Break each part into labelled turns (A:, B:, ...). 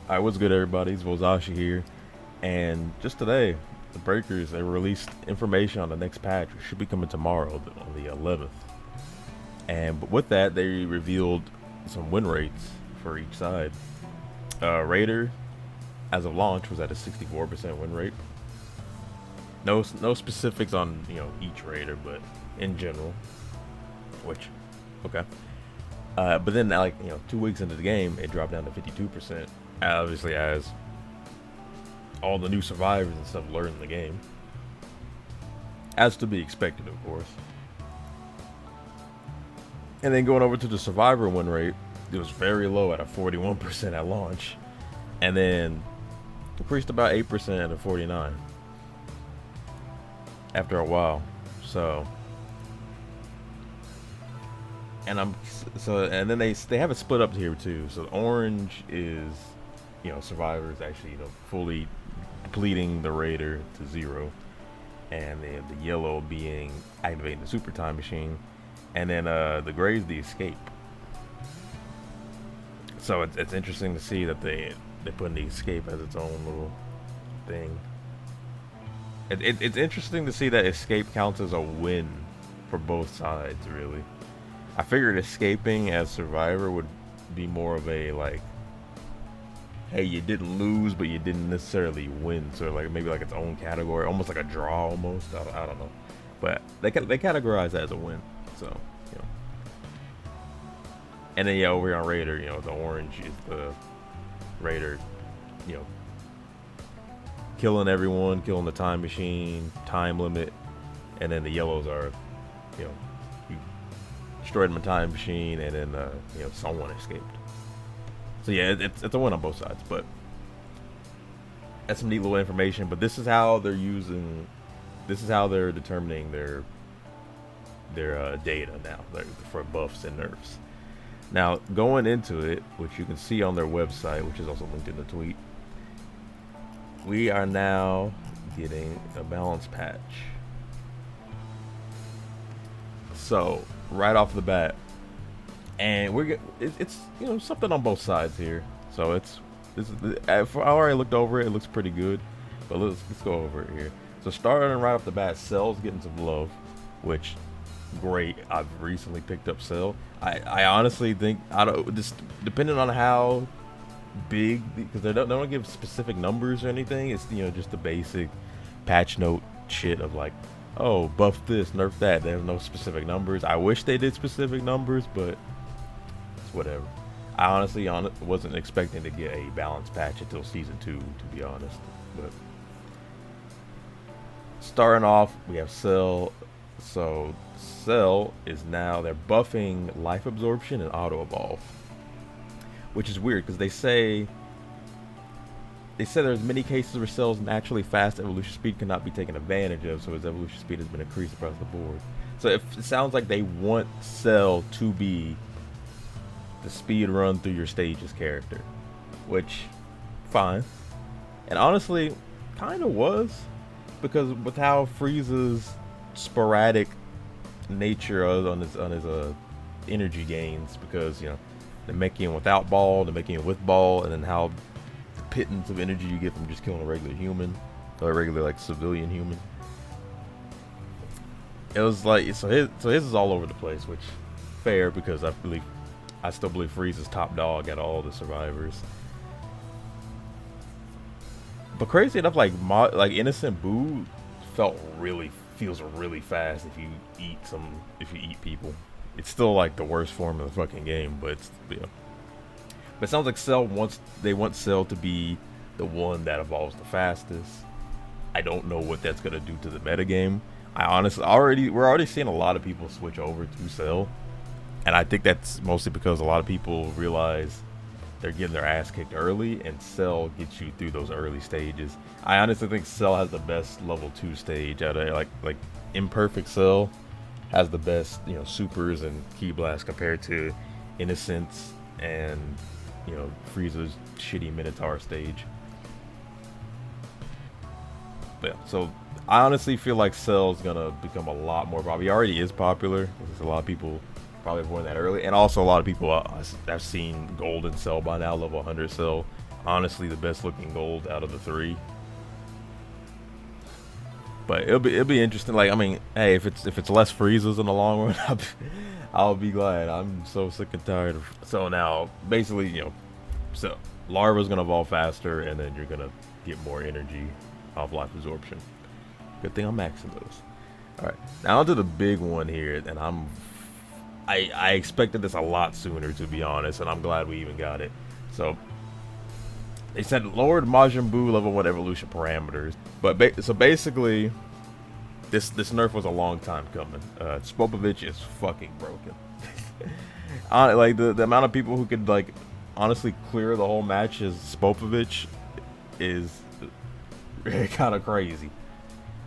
A: Alright, what's good, everybody? It's Vozashi here, and just today, the Breakers they released information on the next patch, which should be coming tomorrow on the 11th. And but with that, they revealed some win rates for each side. Raider, as of launch, was at a 64% win rate. No specifics on each Raider, but in general, which okay. But then, like 2 weeks into the game, it dropped down to 52%. Obviously, as all the new survivors and stuff learn the game, as to be expected, of course. And then going over to the survivor win rate, it was very low at a 41% at launch, and then increased about 8% to 49 after a while. So. And then they have it split up here too. So orange is survivors actually fully depleting the raider to 0, and then the yellow being activating the super time machine, and then the gray is the escape. So it's interesting to see that they put in the escape as its own little thing. It's interesting to see that escape counts as a win for both sides, really. I figured escaping as survivor would be more of a like, hey, you didn't lose, but you didn't necessarily win. So like maybe like its own category, almost like a draw, almost. I don't know, but they categorize that as a win. So and then over here on Raider, the orange is the Raider, killing everyone, killing the time machine, time limit, and then the yellows are, you destroyed my time machine, and then someone escaped. So yeah, it's a win on both sides, but that's some neat little information. But this is how they're determining their data now for buffs and nerfs. Now going into it, which you can see on their website, which is also linked in the tweet, we are now getting a balance patch. So right off the bat, and it's something on both sides here. So I already looked over it. It looks pretty good, but let's go over it here. So starting right off the bat, Cell's getting some love, which great. I've recently picked up Cell. I honestly think just depending on how big, because they don't give specific numbers or anything. It's just the basic patch note shit of like, oh, buff this, nerf that. There's no specific numbers. I wish they did specific numbers, but it's whatever. I honestly wasn't expecting to get a balance patch until season 2, to be honest. But starting off, we have Cell. So Cell is now, they're buffing life absorption and auto evolve, which is weird because they say there's many cases where Cell's naturally fast evolution speed cannot be taken advantage of, so his evolution speed has been increased across the board. So it sounds like they want Cell to be the speed run through your stages character, which, fine. And honestly, kind of was, because with how Frieza's sporadic nature on his energy gains, because they're making him without ball, they're making him with ball, and then how pittance of energy you get from just killing a regular human, or a regular like civilian human. It was like so his is all over the place, which fair, because I still believe Frieza's top dog at all the survivors. But crazy enough, like Innocent Buu feels really fast if you eat people. It's still like the worst form of the fucking game, but it's, But it sounds like they want Cell to be the one that evolves the fastest. I don't know what that's gonna do to the metagame. We're already seeing a lot of people switch over to Cell, and I think that's mostly because a lot of people realize they're getting their ass kicked early, and Cell gets you through those early stages. I honestly think Cell has the best level 2 stage out of like Imperfect Cell has the best supers and key blast compared to Innocence and Frieza's shitty Minotaur stage. But yeah, so I honestly feel like Cell's gonna become a lot more popular. He already is popular. There's a lot of people probably born that early, and also a lot of people I've seen Golden Cell by now, level 100 Cell honestly the best looking gold out of the three. But it'll be interesting. Like, I mean, hey, if it's less freezes in the long run, I'll be glad. I'm so sick and tired of. So now, basically, so larva's gonna evolve faster, and then you're gonna get more energy off life absorption. Good thing I'm maxing those. All right, now onto the big one here, and I expected this a lot sooner, to be honest, and I'm glad we even got it. So they said lowered Majin Buu level 1 evolution parameters, but so basically, this nerf was a long time coming. SPOPO is fucking broken. Like the amount of people who could like honestly clear the whole match as SPOPO is kind of crazy.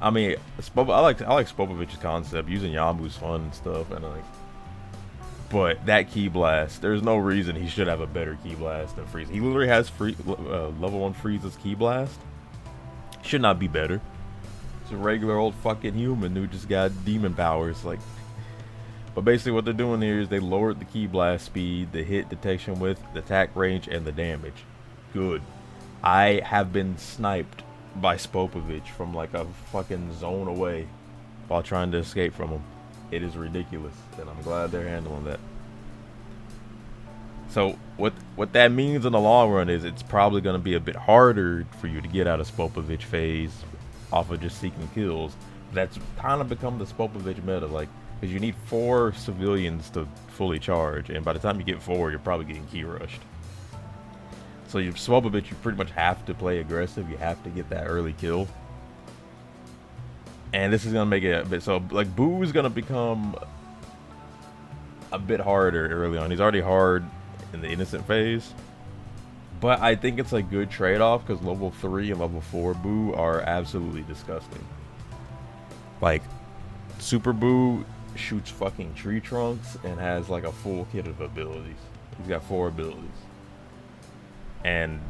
A: I mean, I like SPOPO's concept. Using Yambu's fun and stuff, and like, but that Ki Blast, there's no reason he should have a better Ki Blast than Frieza. He literally has level 1 Frieza's Ki Blast. Should not be better. It's a regular old fucking human who just got demon powers. Like, but basically what they're doing here is they lowered the Ki Blast speed, the hit detection width, the attack range, and the damage. Good. I have been sniped by SPOPO from like a fucking zone away while trying to escape from him. It is ridiculous, and I'm glad they're handling that. So what that means in the long run is it's probably going to be a bit harder for you to get out of SPOPO phase off of just seeking kills. That's kind of become the SPOPO meta, like, because you need 4 civilians to fully charge, and by the time you get 4, you're probably getting key rushed. So you SPOPO, you pretty much have to play aggressive. You have to get that early kill. And this is gonna make it a bit so like Buu is gonna become a bit harder early on. He's already hard in the innocent phase, but I think it's a good trade-off because level 3 and level 4 Buu are absolutely disgusting. Like Super Buu shoots fucking tree trunks and has like a full kit of abilities. He's got 4 abilities. And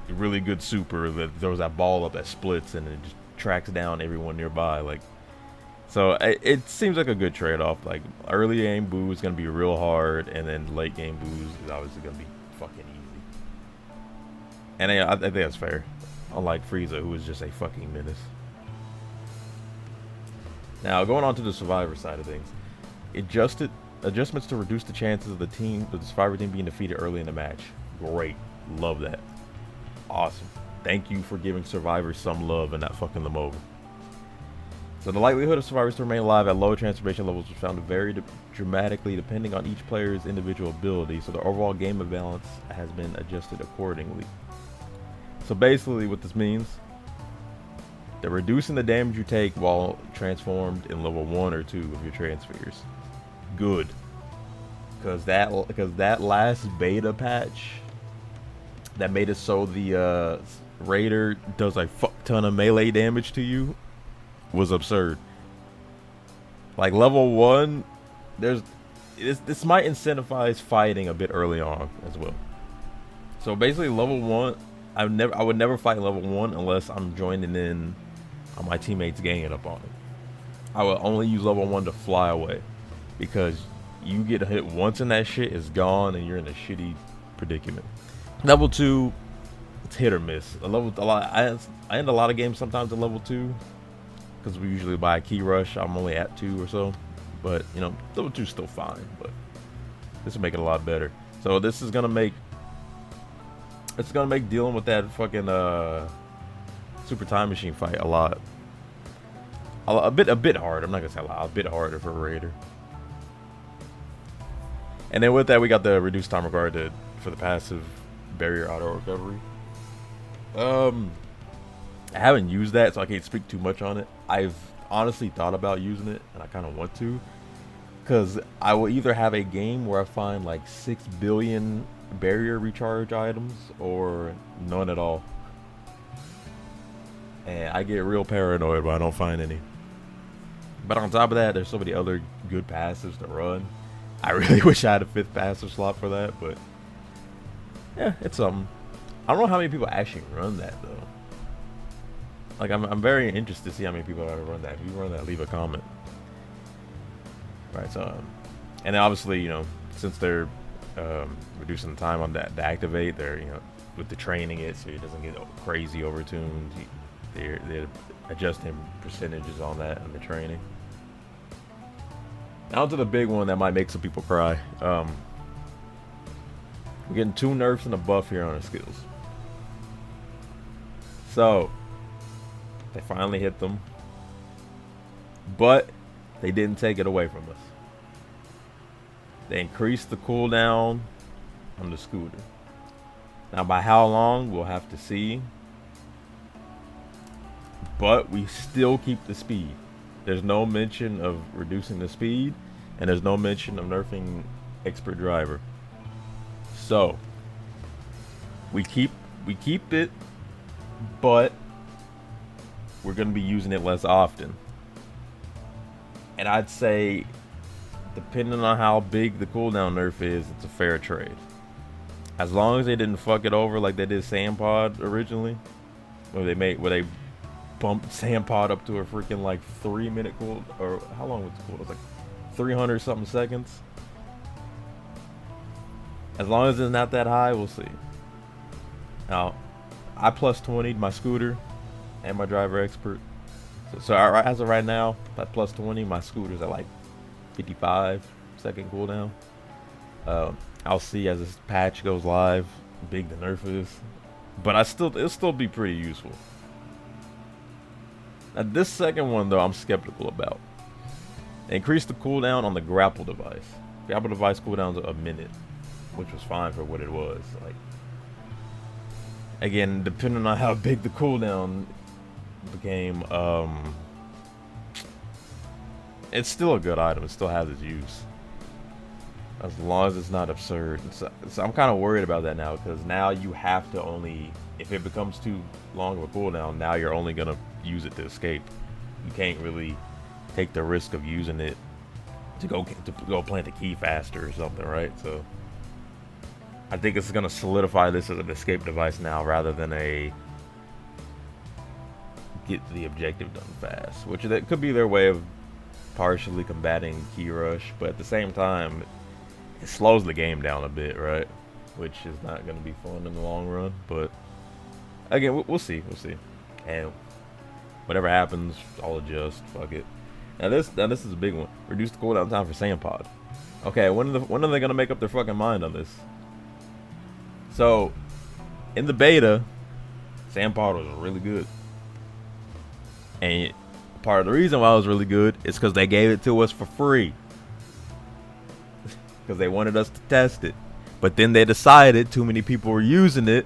A: really good super that throws that ball up that splits and it just tracks down everyone nearby. Like, so it seems like a good trade-off. Like early game Buu is gonna be real hard, and then late game Buu is obviously gonna be fucking easy. And I think that's fair. Unlike Frieza, who is just a fucking menace. Now going on to the survivor side of things, adjustments to reduce the chances of the survivor team being defeated early in the match. Great. Love that. Awesome. Thank you for giving survivors some love and not fucking them over. So the likelihood of survivors to remain alive at low transformation levels was found to vary dramatically depending on each player's individual ability, so the overall game balance has been adjusted accordingly. So basically what this means, they're reducing the damage you take while transformed in level 1 or 2 of your transfers. Good. Because that last beta patch that made it so the Raider does a fuck ton of melee damage to you was absurd. Like level 1, this might incentivize fighting a bit early on as well. So basically level 1, I would never fight level 1 unless I'm joining in on my teammates ganging up on it. I would only use level 1 to fly away, because you get hit once and that shit is gone and you're in a shitty predicament. Level 2, it's hit or miss. I end a lot of games sometimes at level 2 because we usually buy a key rush. I'm only at 2 or so, but level 2 is still fine, but this will make it a lot better. So this is gonna make dealing with that fucking super time machine fight a bit hard. I'm not gonna say a bit harder for a Raider. And then with that, we got the reduced time required for the passive barrier auto recovery. I haven't used that, so I can't speak too much on it. I've honestly thought about using it, and I kind of want to, because I will either have a game where I find like 6 billion barrier recharge items, or none at all. And I get real paranoid when I don't find any. But on top of that, there's so many other good passives to run. I really wish I had a 5th passive slot for that, but yeah, it's something. I don't know how many people actually run that though. Like I'm very interested to see how many people ever run that. If you run that, leave a comment. Right, so and then obviously, since they're reducing the time on that to activate, they're with the training it so it doesn't get crazy overtuned. They're adjusting percentages on that in the training. Now to the big one that might make some people cry. We're getting 2 nerfs and a buff here on our skills. So they finally hit them, but they didn't take it away from us. They increased the cooldown on the scooter. Now by how long, we'll have to see. But we still keep the speed. There's no mention of reducing the speed, and there's no mention of nerfing expert driver. So we keep it, but we're gonna be using it less often. And I'd say, depending on how big the cooldown nerf is, it's a fair trade. As long as they didn't fuck it over like they did Sandpod originally, where they bumped Sandpod up to a freaking like 3-minute cool, or how long was it cool? It was like 300 something seconds. As long as it's not that high, we'll see. Now, I plus 20'd my scooter and my driver expert. So as of right now, at plus 20, my scooter's at like 55-second cooldown. I'll see as this patch goes live, big the nerf is, but it'll still be pretty useful. Now this second one though, I'm skeptical about. They increased the cooldown on the grapple device. Grapple device cooldown's a minute, which was fine for what it was. Like, again, depending on how big the cooldown became, it's still a good item. It still has its use, as long as it's not absurd. So I'm kind of worried about that now, because now you have to only, if it becomes too long of a cooldown, now you're only gonna use it to escape. You can't really take the risk of using it to go plant the key faster or something, right? So I think it's gonna solidify this as an escape device now, rather than a get the objective done fast, which that could be their way of partially combating key rush, but at the same time it slows the game down a bit, right? Which is not going to be fun in the long run. But again, we'll see. And whatever happens, I'll adjust. Fuck it. Now this is a big one. Reduce the cooldown time for Sandpod. Okay, when are they going to make up their fucking mind on this? So in the beta, Sandpod was really good, and part of the reason why it was really good is because they gave it to us for free. Because they wanted us to test it. But then they decided too many people were using it,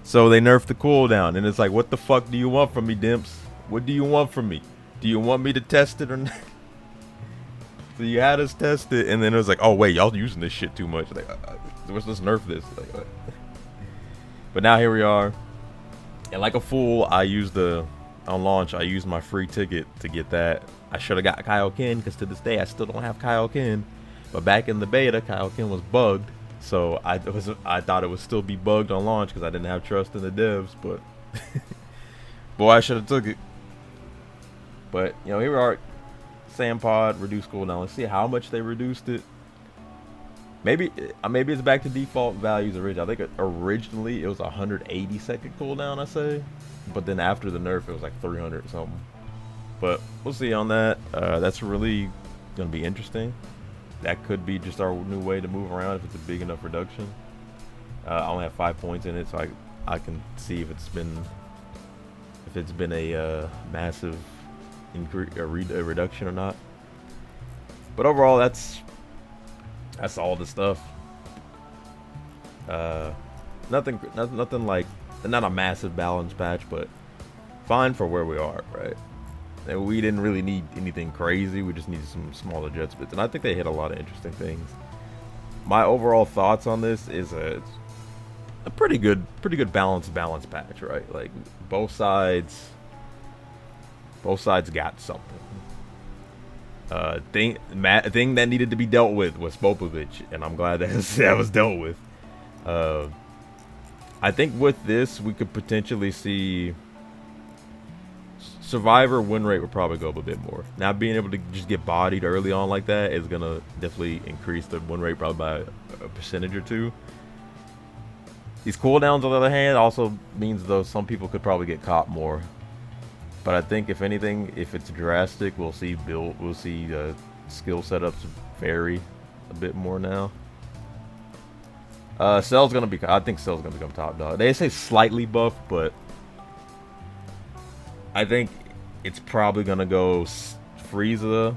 A: so they nerfed the cooldown. And it's like, what the fuck do you want from me, dimps? What do you want from me? Do you want me to test it or not? So you had us test it, and then it was like, oh wait, y'all using this shit too much. Like, let's nerf this. Like, but now here we are. And like a fool, on launch, I used my free ticket to get that. I should have got Kaioken, because to this day I still don't have Kaioken. But back in the beta, Kaioken was bugged, so I thought it would still be bugged on launch because I didn't have trust in the devs. But boy, I should have took it. But here we are, Sandpod reduced cooldown. Let's see how much they reduced it. Maybe it's back to default values originally. I think originally it was 180-second cooldown, I say. But then after the nerf, it was like 300 or something. But we'll see on that. That's really gonna be interesting. That could be just our new way to move around if it's a big enough reduction. I only have 5 points in it, so I can see if it's been a massive reduction or not. But overall, that's all the stuff. Nothing like, not a massive balance patch, but fine for where we are, right? And we didn't really need anything crazy. We just needed some small adjustments, and I think they hit a lot of interesting things. My overall thoughts on this is it's a pretty good balance patch, right? Like both sides got something. Thing that needed to be dealt with was SPOPO, and I'm glad that was dealt with. I think with this we could potentially see Survivor win rate would probably go up a bit more. Now being able to just get bodied early on like that is gonna definitely increase the win rate probably by a percentage or two. These cooldowns, on the other hand, also means though some people could probably get caught more. But I think if anything, if it's drastic, we'll see skill setups vary a bit more now. Cell's gonna be. I think Cell's gonna become top dog. They say slightly buffed, but I think it's probably gonna go Frieza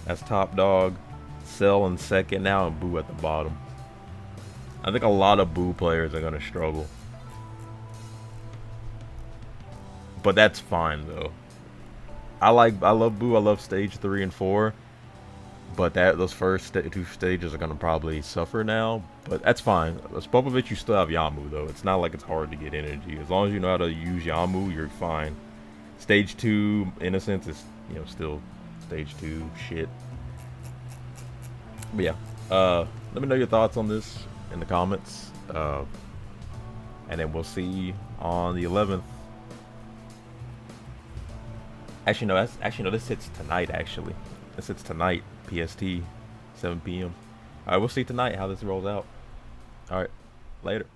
A: as top dog, Cell in second now, and Buu at the bottom. I think a lot of Buu players are gonna struggle, but that's fine though. I love Buu. I love stage 3 and 4, but those first two stages are gonna probably suffer now. But that's fine. Spopovich, you still have Yamu though. It's not like it's hard to get energy. As long as you know how to use Yamu, you're fine. Stage 2 Innocence is, you know, still stage 2 shit. But yeah, let me know your thoughts on this in the comments, and then we'll see on the 11th. Actually no, this hits tonight. Actually, this hits tonight, PST, 7 p.m. All right, we'll see tonight how this rolls out. All right, later.